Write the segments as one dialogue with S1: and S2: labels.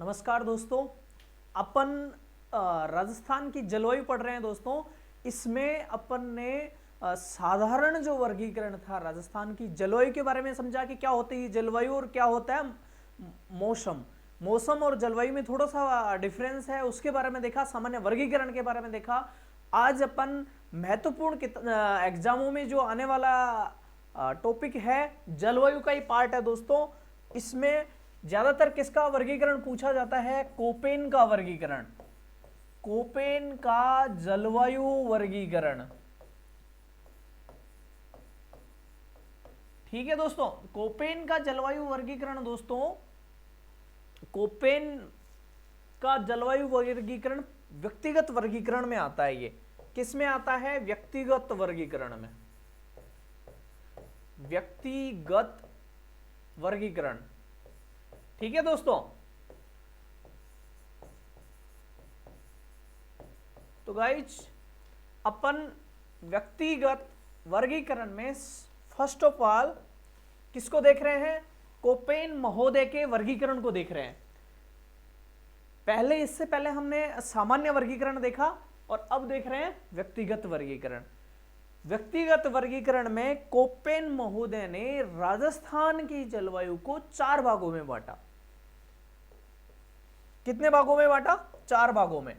S1: नमस्कार दोस्तों। अपन राजस्थान की जलवायु पढ़ रहे हैं दोस्तों। इसमें अपन ने साधारण जो वर्गीकरण था राजस्थान की जलवायु के बारे में समझा कि क्या होती है जलवायु और क्या होता है मौसम। मौसम और जलवायु में थोड़ा सा डिफरेंस है, उसके बारे में देखा। सामान्य वर्गीकरण के बारे में देखा। आज अपन महत्वपूर्ण एग्जामों में जो आने वाला टॉपिक है जलवायु का ही पार्ट है दोस्तों। इसमें ज्यादातर किसका वर्गीकरण पूछा जाता है? कोपेन का वर्गीकरण, कोपेन का जलवायु वर्गीकरण। ठीक है दोस्तों, कोपेन का जलवायु वर्गीकरण दोस्तों। कोपेन का जलवायु वर्गीकरण व्यक्तिगत वर्गीकरण में आता है। ये किस में आता है? व्यक्तिगत वर्गीकरण में। व्यक्तिगत वर्गीकरण। ठीक है दोस्तों। तो गाइज अपन व्यक्तिगत वर्गीकरण में फर्स्ट ऑफ ऑल किसको देख रहे हैं? कोपेन महोदय के वर्गीकरण को देख रहे हैं। इससे पहले हमने सामान्य वर्गीकरण देखा और अब देख रहे हैं व्यक्तिगत वर्गीकरण। व्यक्तिगत वर्गीकरण में कोपेन महोदय ने राजस्थान की जलवायु को 4 भागों में बांटा। कितने भागों में बांटा? 4 भागों में।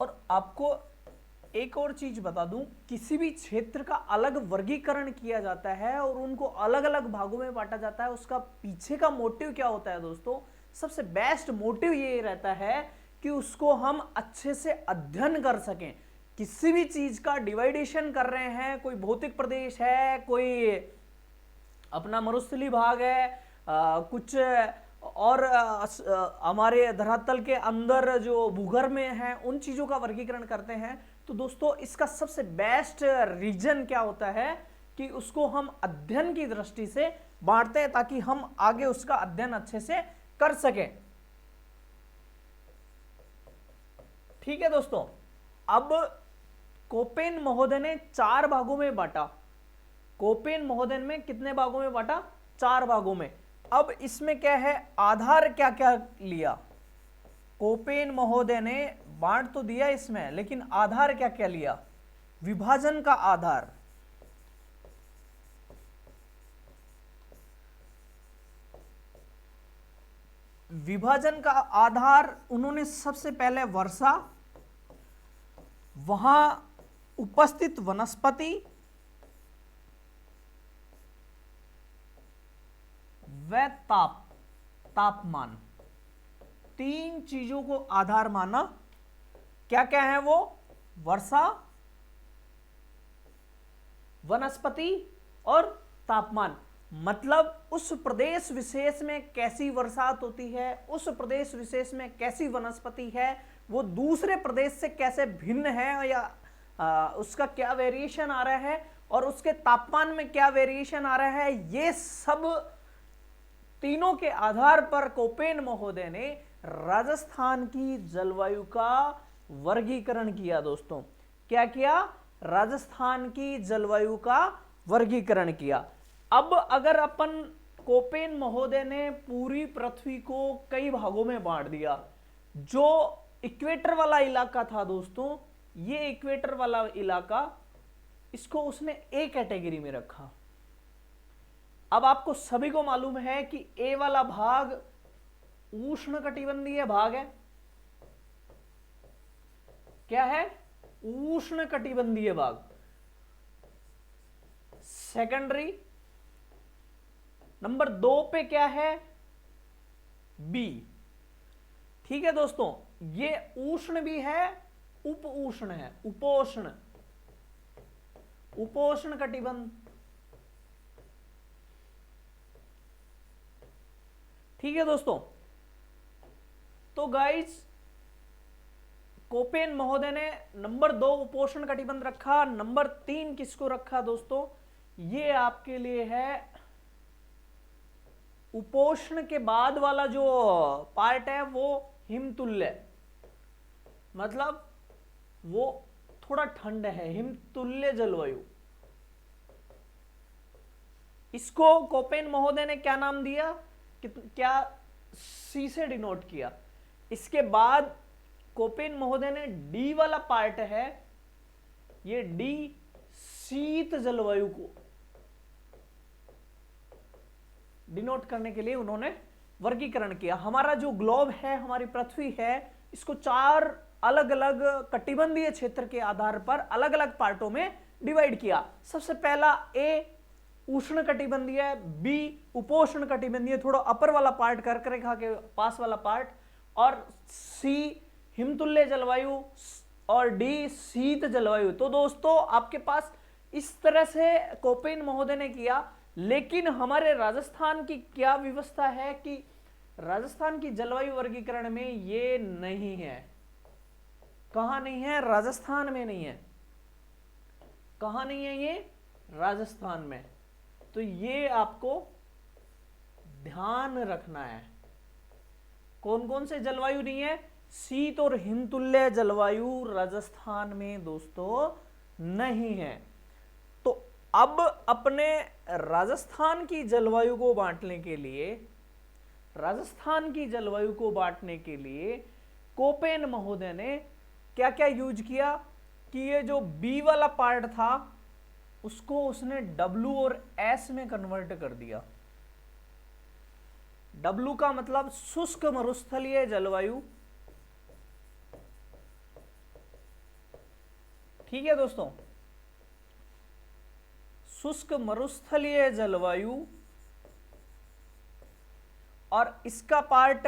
S1: और आपको एक और चीज बता दूं, किसी भी क्षेत्र का अलग वर्गीकरण किया जाता है और उनको अलग अलग भागों में बांटा जाता है। उसका पीछे का मोटिव क्या होता है दोस्तों? सबसे बेस्ट मोटिव ये रहता है कि उसको हम अच्छे से अध्ययन कर सकें। किसी भी चीज का डिवाइडेशन कर रहे हैं, कोई भौतिक प्रदेश है, कोई अपना मरुस्थली भाग है, कुछ और हमारे धरातल के अंदर जो भूगर्भ में है, उन चीजों का वर्गीकरण करते हैं। तो दोस्तों इसका सबसे बेस्ट रीजन क्या होता है कि उसको हम अध्ययन की दृष्टि से बांटते हैं ताकि हम आगे उसका अध्ययन अच्छे से कर सकें। ठीक है दोस्तों। अब कोपेन महोदय ने 4 भागों में बांटा। कोपेन महोदय में कितने भागों में बांटा? 4 भागों में। अब इसमें क्या है? आधार क्या क्या लिया? कोपेन महोदय ने बांट तो दिया इसमें, लेकिन आधार क्या क्या लिया? विभाजन का आधार। विभाजन का आधार उन्होंने सबसे पहले वर्षा, वहां उपस्थित वनस्पति व तापमान, 3 चीजों को आधार माना। क्या क्या है वो? वर्षा, वनस्पति और तापमान। मतलब उस प्रदेश विशेष में कैसी बरसात होती है, उस प्रदेश विशेष में कैसी वनस्पति है, वो दूसरे प्रदेश से कैसे भिन्न है, या उसका क्या वेरिएशन आ रहा है, और उसके तापमान में क्या वेरिएशन आ रहा है। ये सब तीनों के आधार पर कोपेन महोदय ने राजस्थान की जलवायु का वर्गीकरण किया दोस्तों। क्या किया? राजस्थान की जलवायु का वर्गीकरण किया। अब अगर अपन कोपेन महोदय ने पूरी पृथ्वी को कई भागों में बांट दिया। जो इक्वेटर वाला इलाका था दोस्तों, ये इक्वेटर वाला इलाका, इसको उसने ए कैटेगरी में रखा। अब आपको सभी को मालूम है कि ए वाला भाग उष्णकटिबंधीय भाग है। क्या है? उष्णकटिबंधीय भाग। सेकेंडरी नंबर 2 पे क्या है? बी। ठीक है दोस्तों, ये उष्ण भी है, उप उष्ण है, उपोष्ण, उपोष्ण कटिबंध। ठीक है दोस्तों। तो गाइस कोपेन महोदय ने नंबर 2 उपोष्ण कटिबंध रखा। नंबर 3 किसको रखा दोस्तों? ये आपके लिए है उपोष्ण के बाद वाला जो पार्ट है वो हिमतुल्य है, मतलब वो थोड़ा ठंड है, हिमतुल्य जलवायु। इसको कोपेन महोदय ने क्या नाम दिया, क्या सी से डिनोट किया। इसके बाद कोपेन महोदय ने डी वाला पार्ट है, ये डी शीत जलवायु को डिनोट करने के लिए उन्होंने वर्गीकरण किया। हमारा जो ग्लोब है, हमारी पृथ्वी है, इसको 4 अलग अलग कटिबंधीय क्षेत्र के आधार पर अलग अलग पार्टों में डिवाइड किया। सबसे पहला ए उष्ण कटिबंधीय, बी उपोष्ण कटिबंधीय, थोड़ा अपर वाला पार्ट कर्क रेखा के पास वाला पार्ट, और सी हिमतुल्य जलवायु, और डी शीत जलवायु। तो दोस्तों आपके पास इस तरह से कोपेन महोदय ने किया। लेकिन हमारे राजस्थान की क्या व्यवस्था है कि राजस्थान की जलवायु वर्गीकरण में ये नहीं है। कहां नहीं है? राजस्थान में नहीं है। कहां नहीं है ये? राजस्थान में। तो ये आपको ध्यान रखना है। कौन कौन से जलवायु नहीं है? शीत और हिमतुल्य जलवायु राजस्थान में दोस्तों नहीं है। तो अब अपने राजस्थान की जलवायु को बांटने के लिए, राजस्थान की जलवायु को बांटने के लिए कोपेन महोदय ने क्या क्या यूज किया कि ये जो बी वाला पार्ट था उसको उसने डब्लू और एस में कन्वर्ट कर दिया। डब्लू का मतलब शुष्क मरुस्थलीय जलवायु, ठीक है दोस्तों, शुष्क मरुस्थलीय जलवायु, और इसका पार्ट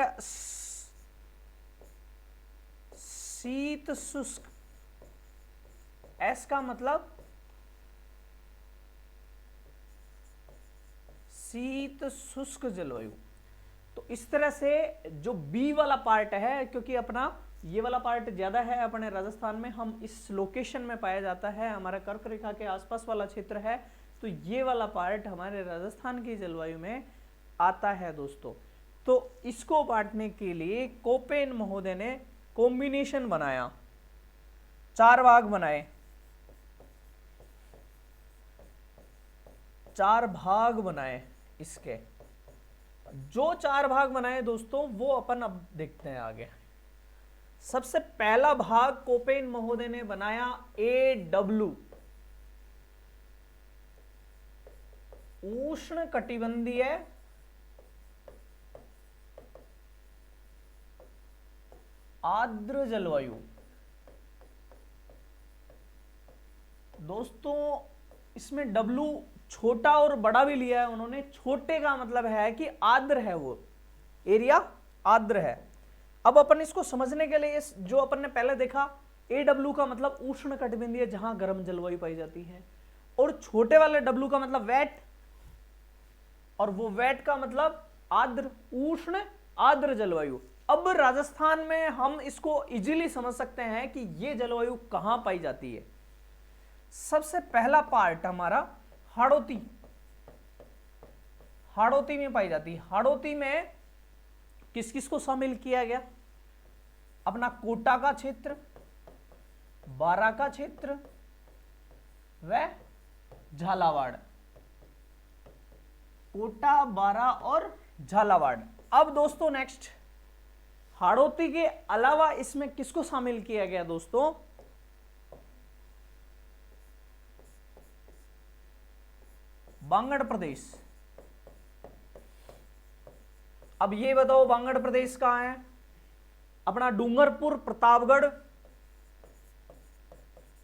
S1: शीत शुष्क, एस का मतलब शीत शुष्क जलवायु। तो इस तरह से जो बी वाला पार्ट है, क्योंकि अपना ये वाला पार्ट ज्यादा है अपने राजस्थान में, हम इस लोकेशन में पाया जाता है, हमारा कर्क रेखा के आसपास वाला क्षेत्र है, तो ये वाला पार्ट हमारे राजस्थान की जलवायु में आता है दोस्तों। तो इसको बांटने के लिए कोपेन महोदय ने कॉम्बिनेशन बनाया, 4 भाग बनाए, 4 भाग बनाए इसके। जो 4 भाग बनाए दोस्तों वो अपन अब देखते हैं आगे। सबसे पहला भाग कोपेन महोदय ने बनाया ए डब्ल्यू, उष्ण कटिबंधीय आर्द्र जलवायु। दोस्तों इसमें डब्लू छोटा और बड़ा भी लिया है उन्होंने। छोटे का मतलब है कि आर्द्र है, वो एरिया आर्द्र है। अब अपन इसको समझने के लिए जो अपन ने पहले देखा, AW का मतलब उष्ण कटिबंधीय जहां गर्म जलवायु पाई जाती है, और छोटे वाले W का मतलब वेट, और वो वेट का मतलब आर्द्र, उष्ण आर्द्र जलवायु। अब राजस्थान में हम इसको इजीली समझ सकते हैं कि ये जलवायु कहां पाई जाती है। सबसे पहला पार्ट हमारा हाड़ौती, हाड़ौती में पाई जाती है। हाड़ौती में किस किस को शामिल किया गया? अपना कोटा का क्षेत्र, बारा का क्षेत्र व झालावाड़। कोटा, बारा और झालावाड़। अब दोस्तों नेक्स्ट, हाड़ौती के अलावा इसमें किसको शामिल किया गया दोस्तों? बांगड़ प्रदेश। अब ये बताओ बांगड़ प्रदेश कहां है? अपना डूंगरपुर, प्रतापगढ़,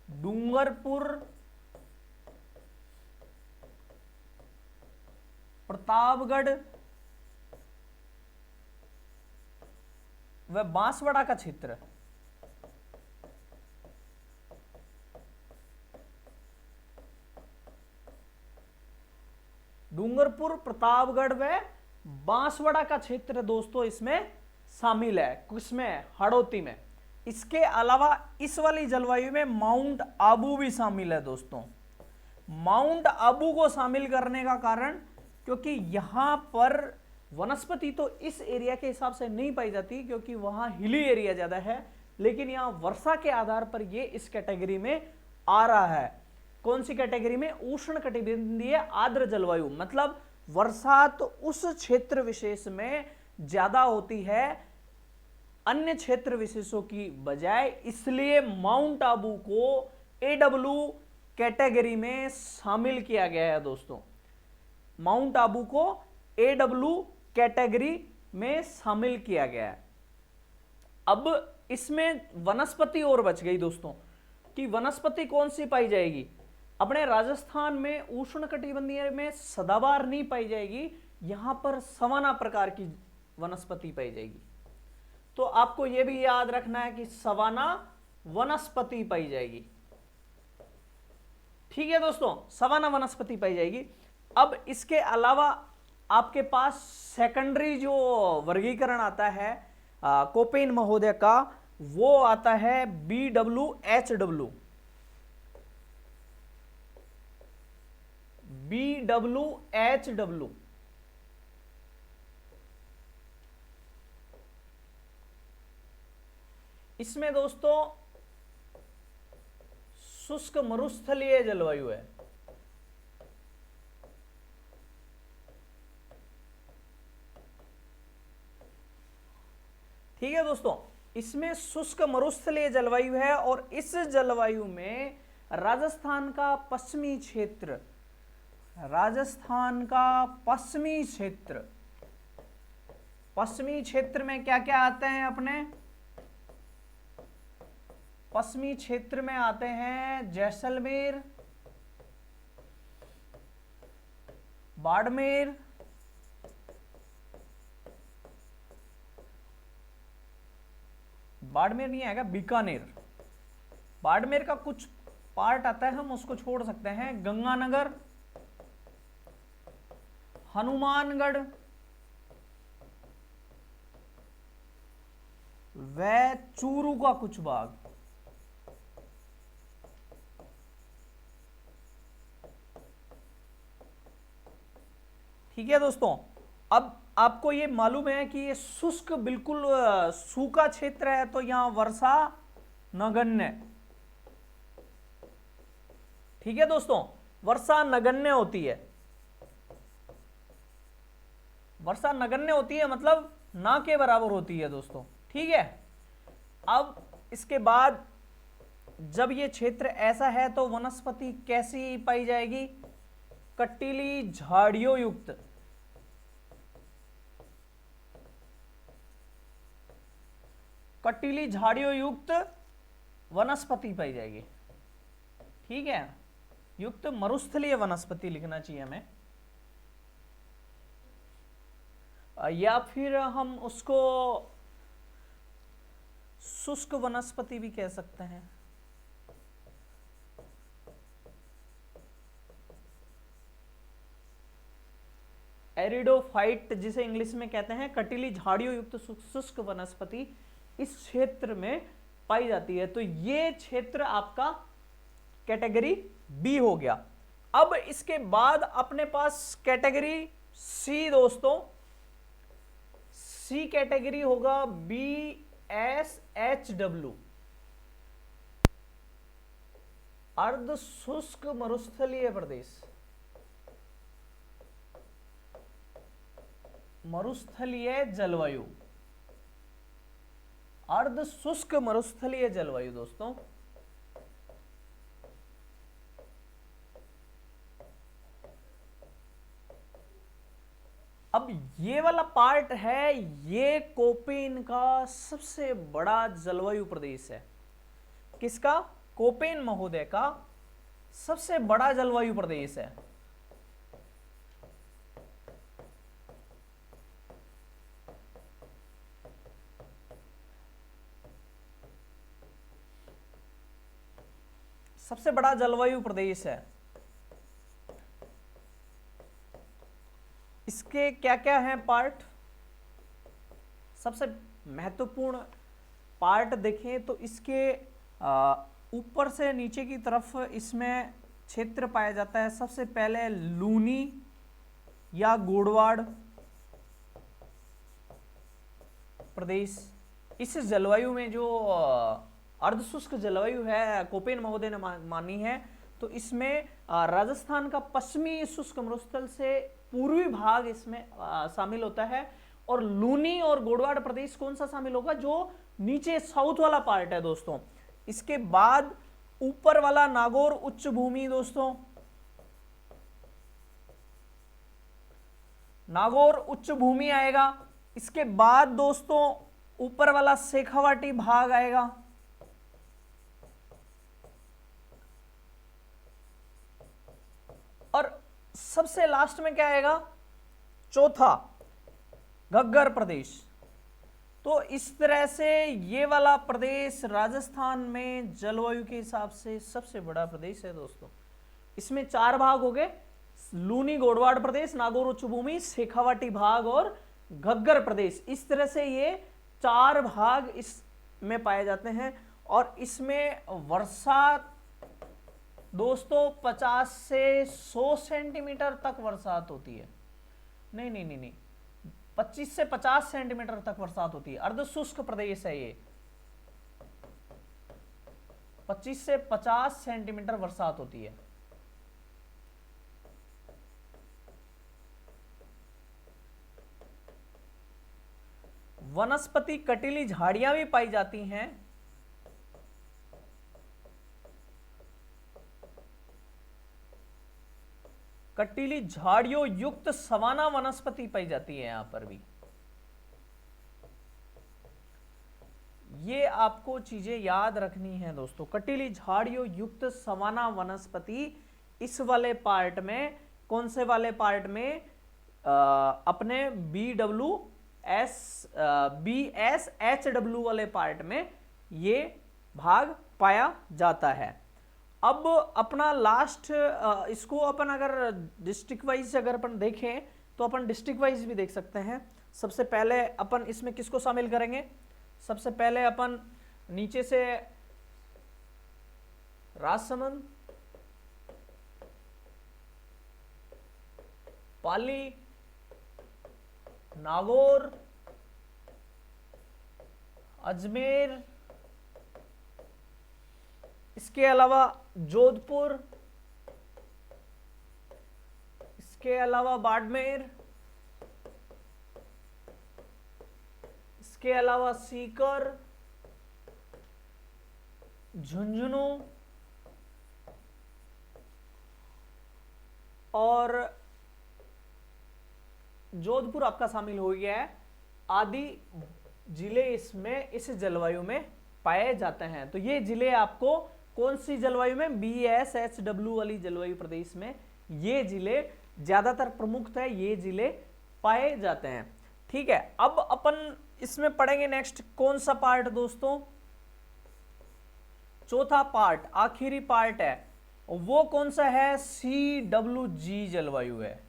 S1: डूंगरपुर, प्रतापगढ़ व बांसवाड़ा का क्षेत्र। डूंगरपुर, प्रतापगढ़ व बांसवाड़ा का क्षेत्र दोस्तों इसमें शामिल है। किसमें? हाड़ौती में। इसके अलावा इस वाली जलवायु में माउंट आबू भी शामिल है दोस्तों। माउंट आबू को शामिल करने का कारण, क्योंकि यहां पर वनस्पति तो इस एरिया के हिसाब से नहीं पाई जाती क्योंकि वहां हिली एरिया ज्यादा है, लेकिन यहां वर्षा के आधार पर ये इस कैटेगरी में आ रहा है। कौन सी कैटेगरी में? उष्ण कटिबंधीय आर्द्र जलवायु, मतलब वर्षा तो उस क्षेत्र विशेष में ज्यादा होती है अन्य क्षेत्र विशेषों की बजाय, इसलिए माउंट आबू को AW कैटेगरी में शामिल किया गया है दोस्तों। माउंट आबू को AW कैटेगरी में शामिल किया गया है। अब इसमें वनस्पति और बच गई दोस्तों, कि वनस्पति कौन सी पाई जाएगी? अपने राजस्थान में उष्णकटिबंधीय में सदाबहार नहीं पाई जाएगी, यहां पर सवाना प्रकार की वनस्पति पाई जाएगी। तो आपको यह भी याद रखना है कि सवाना वनस्पति पाई जाएगी। ठीक है दोस्तों, सवाना वनस्पति पाई जाएगी। अब इसके अलावा आपके पास सेकेंडरी जो वर्गीकरण आता है कोपेन महोदय का, वो आता है BWHW। BWHW इसमें दोस्तों शुष्क मरुस्थलीय जलवायु है। ठीक है दोस्तों, इसमें शुष्क मरुस्थलीय जलवायु है और इस जलवायु में राजस्थान का पश्चिमी क्षेत्र, पश्चिमी क्षेत्र में क्या क्या आते हैं अपने? पश्चिमी क्षेत्र में आते हैं जैसलमेर, बाड़मेर, बाड़मेर नहीं आएगा, बीकानेर। बाड़मेर का कुछ पार्ट आता है, हम उसको छोड़ सकते हैं। गंगानगर, हनुमानगढ़ व चूरू का कुछ भाग। ठीक है दोस्तों, अब आपको ये मालूम है कि ये शुष्क बिल्कुल सूखा क्षेत्र है, तो यहां वर्षा नगण्य। ठीक है दोस्तों, वर्षा नगण्य होती है। वर्षा नगण्य होती है मतलब ना के बराबर होती है दोस्तों। ठीक है, अब इसके बाद जब ये क्षेत्र ऐसा है तो वनस्पति कैसी पाई जाएगी? कटीली झाड़ियों युक्त, कटीली झाड़ियों युक्त वनस्पति पाई जाएगी। ठीक है, युक्त मरुस्थलीय वनस्पति लिखना चाहिए हमें, या फिर हम उसको शुष्क वनस्पति भी कह सकते हैं। एरिडोफाइट जिसे इंग्लिश में कहते हैं, कटीली झाड़ियों युक्त शुष्क वनस्पति इस क्षेत्र में पाई जाती है। तो ये क्षेत्र आपका कैटेगरी बी हो गया। अब इसके बाद अपने पास कैटेगरी सी दोस्तों, सी कैटेगरी होगा BSHW, अर्ध शुष्क मरुस्थलीय प्रदेश, मरुस्थलीय जलवायु, अर्ध शुष्क मरुस्थलीय जलवायु दोस्तों। अब ये वाला पार्ट है, ये कोपेन का सबसे बड़ा जलवायु प्रदेश है। किसका? कोपेन महोदय का सबसे बड़ा जलवायु प्रदेश है। सबसे बड़ा जलवायु प्रदेश है। इसके क्या क्या हैं पार्ट? सबसे महत्वपूर्ण पार्ट देखें तो इसके ऊपर से नीचे की तरफ इसमें क्षेत्र पाया जाता है। सबसे पहले लूनी या गोडवाड़, प्रदेश। इस जलवायु में जो अर्धशुष्क जलवायु है कोपेन महोदय ने मानी है, तो इसमें राजस्थान का पश्चिमी शुष्क मरुस्थल से पूर्वी भाग इसमें शामिल होता है। और लूनी और गोडवाड़ प्रदेश कौन सा शामिल होगा, जो नीचे साउथ वाला पार्ट है दोस्तों। इसके बाद ऊपर वाला नागौर उच्च भूमि दोस्तों, नागौर उच्च भूमि आएगा। इसके बाद दोस्तों ऊपर वाला शेखावाटी भाग आएगा। और सबसे लास्ट में क्या आएगा, चौथा घग्गर प्रदेश। तो इस तरह से ये वाला प्रदेश राजस्थान में जलवायु के हिसाब से सबसे बड़ा प्रदेश है दोस्तों। इसमें 4 भाग हो गए, लूनी गोडवाड़ प्रदेश, नागौर उच्च भूमि, शेखावाटी भाग और घग्गर प्रदेश। इस तरह से ये 4 भाग इसमें पाए जाते हैं। और इसमें वर्षा दोस्तों 50 से 100 सेंटीमीटर तक बरसात होती है। नहीं, 25 से 50 सेंटीमीटर तक बरसात होती है। अर्धशुष्क प्रदेश है ये। 25 से 50 सेंटीमीटर बरसात होती है। वनस्पति कटीली झाड़ियां भी पाई जाती हैं। कटीली झाड़ियों युक्त सवाना वनस्पति पाई जाती है यहां पर भी। ये आपको चीजें याद रखनी है दोस्तों। कटीली झाड़ियों युक्त सवाना वनस्पति इस वाले पार्ट में, कौन से वाले पार्ट में, अपने BSHW वाले पार्ट में ये भाग पाया जाता है। अब अपना लास्ट, इसको अपन अगर डिस्ट्रिक्ट वाइज अगर अपन देखें तो अपन डिस्ट्रिक्ट वाइज भी देख सकते हैं। सबसे पहले अपन इसमें किसको शामिल करेंगे, सबसे पहले अपन नीचे से राजसमंद, पाली, नागौर, अजमेर, इसके अलावा जोधपुर, इसके अलावा बाड़मेर, इसके अलावा सीकर, झुंझुनू और जोधपुर आपका शामिल हो गया है। आदि जिले इसमें इस जलवायु में पाए जाते हैं। तो ये जिले आपको कौन सी जलवायु में, BSHW वाली जलवायु प्रदेश में ये जिले ज्यादातर प्रमुख है, ये जिले पाए जाते हैं। ठीक है, अब अपन इसमें पढ़ेंगे नेक्स्ट कौन सा पार्ट दोस्तों, चौथा पार्ट, आखिरी पार्ट है, वो कौन सा है, CWG जलवायु है।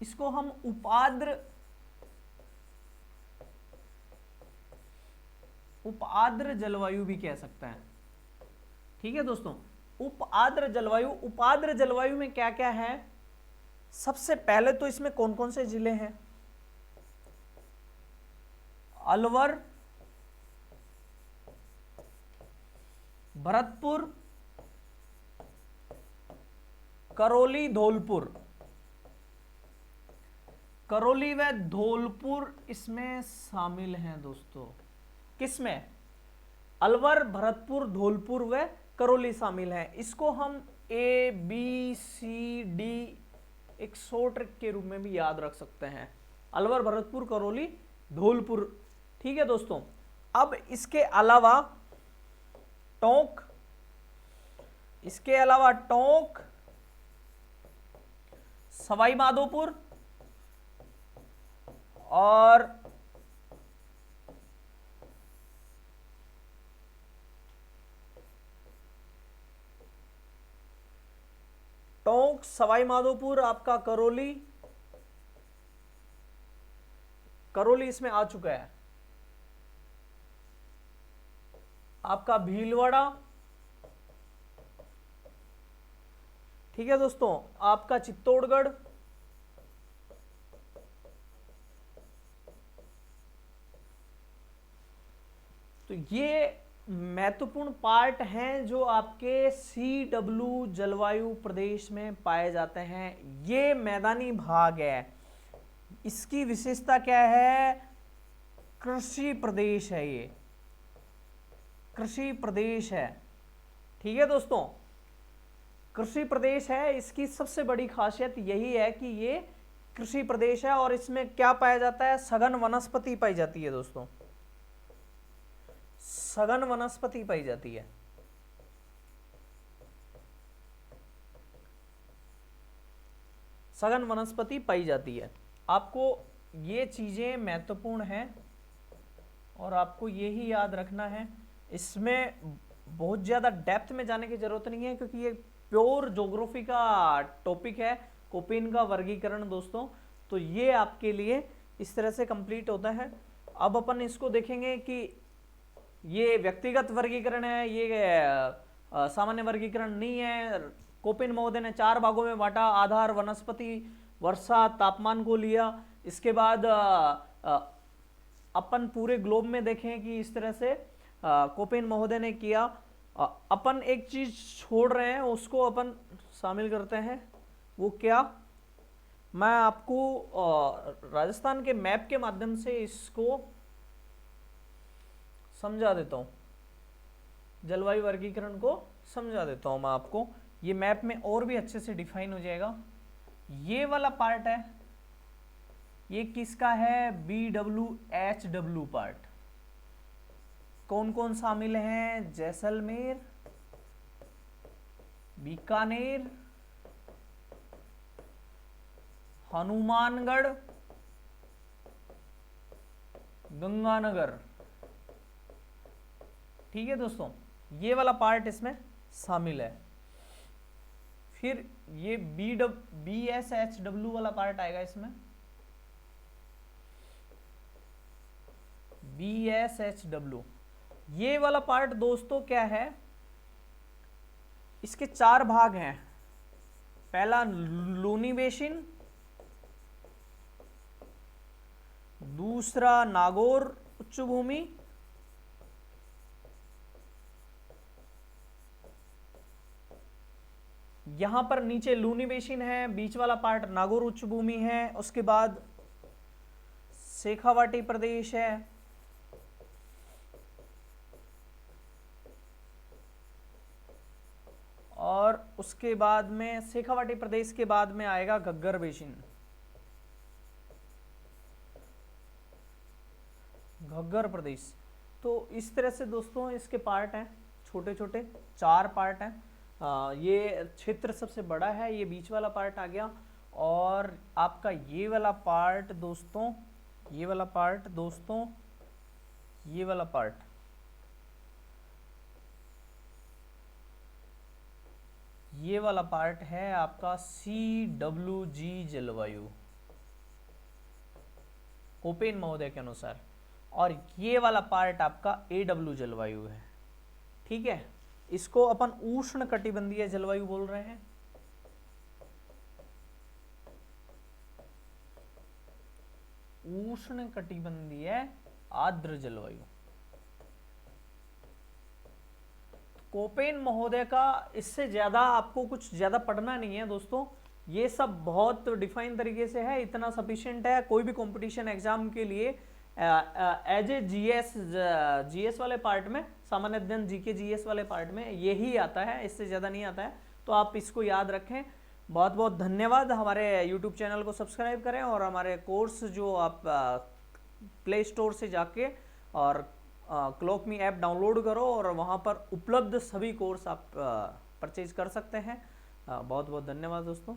S1: इसको हम उपाद्र जलवायु भी कह सकते हैं। ठीक है दोस्तों, उपाद्र जलवायु में क्या क्या है, सबसे पहले तो इसमें कौन कौन से जिले हैं, अलवर, भरतपुर, करौली, धौलपुर। करौली व धौलपुर इसमें शामिल हैं दोस्तों। किसमें, अलवर, भरतपुर, धौलपुर व करौली शामिल हैं। इसको हम ABCD एक शॉर्ट ट्रिक के रूप में भी याद रख सकते हैं, अलवर, भरतपुर, करौली, धौलपुर। ठीक है दोस्तों, अब इसके अलावा टोंक, सवाई माधोपुर और टोंक, सवाई माधोपुर, आपका करौली इसमें आ चुका है, आपका भीलवाड़ा। ठीक है दोस्तों, आपका चित्तौड़गढ़, तो ये महत्वपूर्ण पार्ट हैं जो आपके CW जलवायु प्रदेश में पाए जाते हैं। ये मैदानी भाग है, इसकी विशेषता क्या है? कृषि प्रदेश है, ये कृषि प्रदेश है। ठीक है दोस्तों, कृषि प्रदेश है। इसकी सबसे बड़ी खासियत यही है कि ये कृषि प्रदेश है और इसमें क्या पाया जाता है? सघन वनस्पति पाई जाती है दोस्तों, सघन वनस्पति पाई जाती है। सघन वनस्पति पाई जाती है। आपको ये चीजें महत्वपूर्ण हैं और आपको यही याद रखना है। इसमें बहुत ज्यादा डेप्थ में जाने की जरूरत नहीं है क्योंकि ये प्योर ज्योग्राफी का टॉपिक है, कोपेन का वर्गीकरण दोस्तों। तो ये आपके लिए इस तरह से कंप्लीट होता है। अब अपन इसको देखेंगे कि ये व्यक्तिगत वर्गीकरण है, ये सामान्य वर्गीकरण नहीं है। कोपेन महोदय ने 4 भागों में बांटा, आधार, वनस्पति, वर्षा, तापमान को लिया। इसके बाद अपन पूरे ग्लोब में देखें कि इस तरह से कोपेन महोदय ने किया। अपन एक चीज छोड़ रहे हैं, उसको अपन शामिल करते हैं। वो क्या? मैं आपको राजस्थान के मैप के माध्यम से इसको समझा देता हूं, जलवायु वर्गीकरण को समझा देता हूं मैं आपको। ये मैप में और भी अच्छे से डिफाइन हो जाएगा। ये वाला पार्ट है, ये किसका है? BWHW part. कौन कौन शामिल हैं? जैसलमेर, बीकानेर, हनुमानगढ़, गंगानगर। ठीक है दोस्तों, ये वाला पार्ट इसमें शामिल है। फिर ये BSHW वाला पार्ट आएगा इसमें, BSHW। ये वाला पार्ट दोस्तों क्या है? इसके 4 भाग हैं। पहला लूनी बेसिन, दूसरा नागौर उच्च भूमि, यहां पर नीचे लूनी बेसिन है, बीच वाला पार्ट नागौर उच्च भूमि है। उसके बाद शेखावाटी प्रदेश है, और उसके बाद में शेखावाटी प्रदेश के बाद में आएगा घग्गर बेसिन, घग्गर प्रदेश। तो इस तरह से दोस्तों इसके पार्ट हैं, छोटे छोटे 4 पार्ट हैं। ये क्षेत्र सबसे बड़ा है, ये बीच वाला पार्ट आ गया। और आपका ये वाला पार्ट दोस्तों, ये वाला पार्ट दोस्तों, ये वाला पार्ट, ये वाला पार्ट है आपका CWG जलवायु, कोपेन महोदय के अनुसार। और ये वाला पार्ट आपका AW जलवायु है। ठीक है, इसको अपन उष्ण कटिबंधीय जलवायु बोल रहे हैं। उष्ण कटिबंधीय आर्द्र जलवायु। कोपेन महोदय का इससे ज्यादा आपको कुछ ज्यादा पढ़ना नहीं है दोस्तों, ये सब बहुत डिफाइन तरीके से है, इतना सफिशिएंट है। कोई भी कंपटीशन एग्जाम के लिए एज ए जीएस वाले पार्ट में, सामान्य अध्ययन जीके जीएस वाले पार्ट में यही आता है, इससे ज़्यादा नहीं आता है। तो आप इसको याद रखें। बहुत बहुत धन्यवाद। हमारे YouTube चैनल को सब्सक्राइब करें और हमारे कोर्स जो आप प्ले स्टोर से जाके और क्लॉकमी ऐप डाउनलोड करो और वहाँ पर उपलब्ध सभी कोर्स आप परचेज कर सकते हैं। बहुत बहुत धन्यवाद दोस्तों।